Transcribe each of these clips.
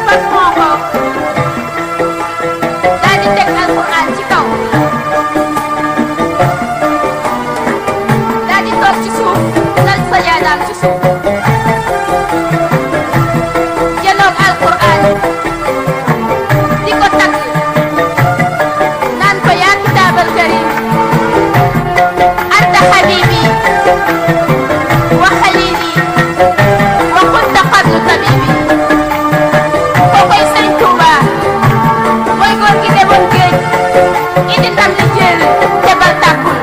fas moo ko daal di teg alxuraan ci kaw daal di toog ci suuf dal sajaadaam ci suuf jëloog alxuraan di ko tagg naan ko yaa kitaabal karim anta habibi wa xalili wa kunta qablu tabibi kookoy sëñ Tuuba mooy góor gi demoon géej indi ndam li jël te bal tàkkul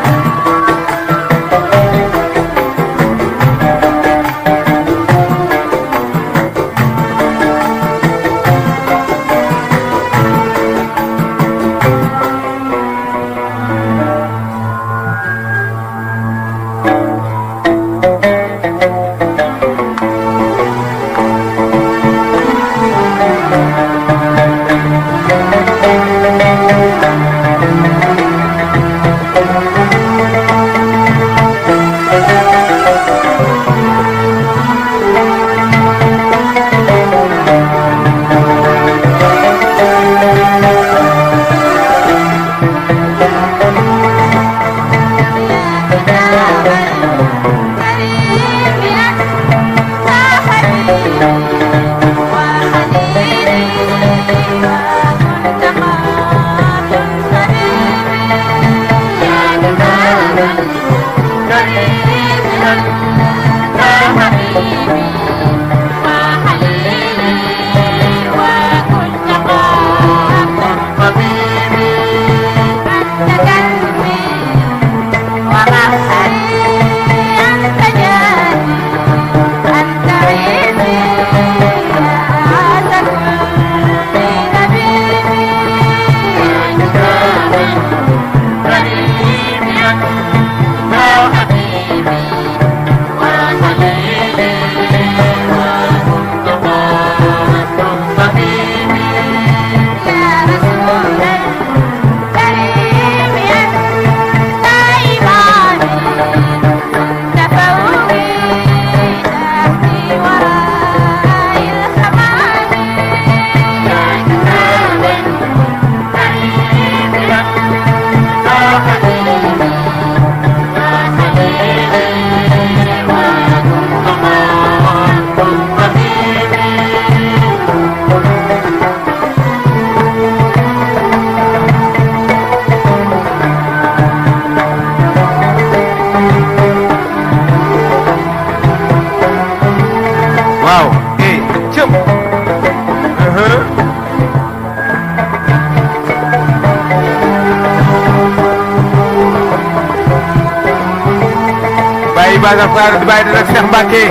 Baga Faar di bàyyi nag Cheikh Mbacke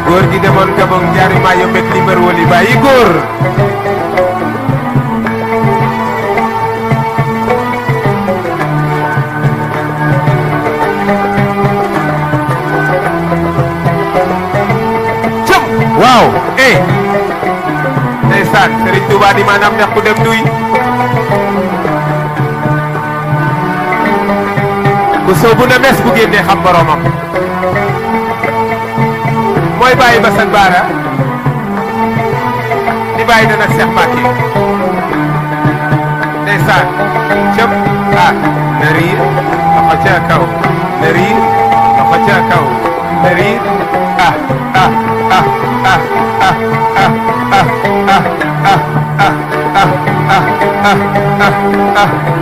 góor gi demoon Gabon ñaari maa yombeek li mbër wali bàyyi góor cëm waaw ndeysaan Serigne Touba di maanaam neex ku dem duy ku soobu na mes bu génnee xam boromam mooy bàyyi Basan Baara di bàyyi na nag Cheikh Mbacke ndeysaan cëp na riir dafa ca kaw na riir dafa ca kaw na riir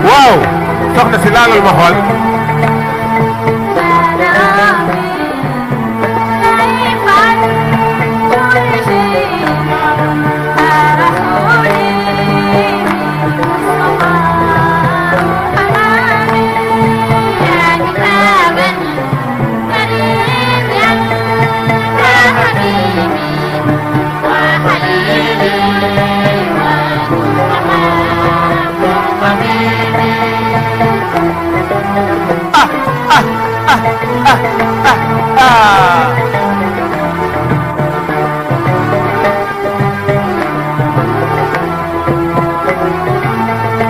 waaw soxna si laalal ma xool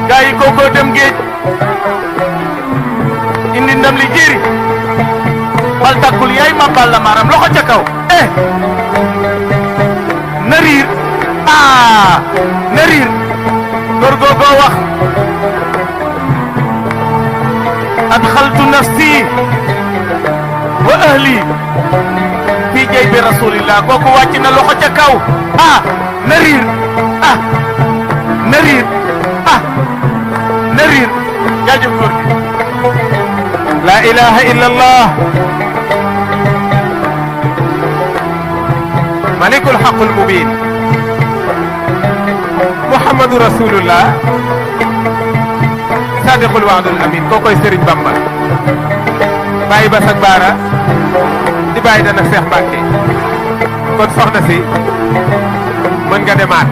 gaa yi kookoo dem géej ma balla maram loxo ca kaw na riir na riir góor googoo wax adxaltu nafsi wa ahli fi jaybi rasulillah kooku wàcc na loxo ca kaw na riir na riir na riir jaajëf góor gi la ilaha illa allah malikul haqqul mubin muhammadu rasulullah sadiqul wa'dul amin kookoy Serigne Bamba bàyyi ba sag baara di bàyyi dana Seex Mbàkke kon soxna si mën nga demaat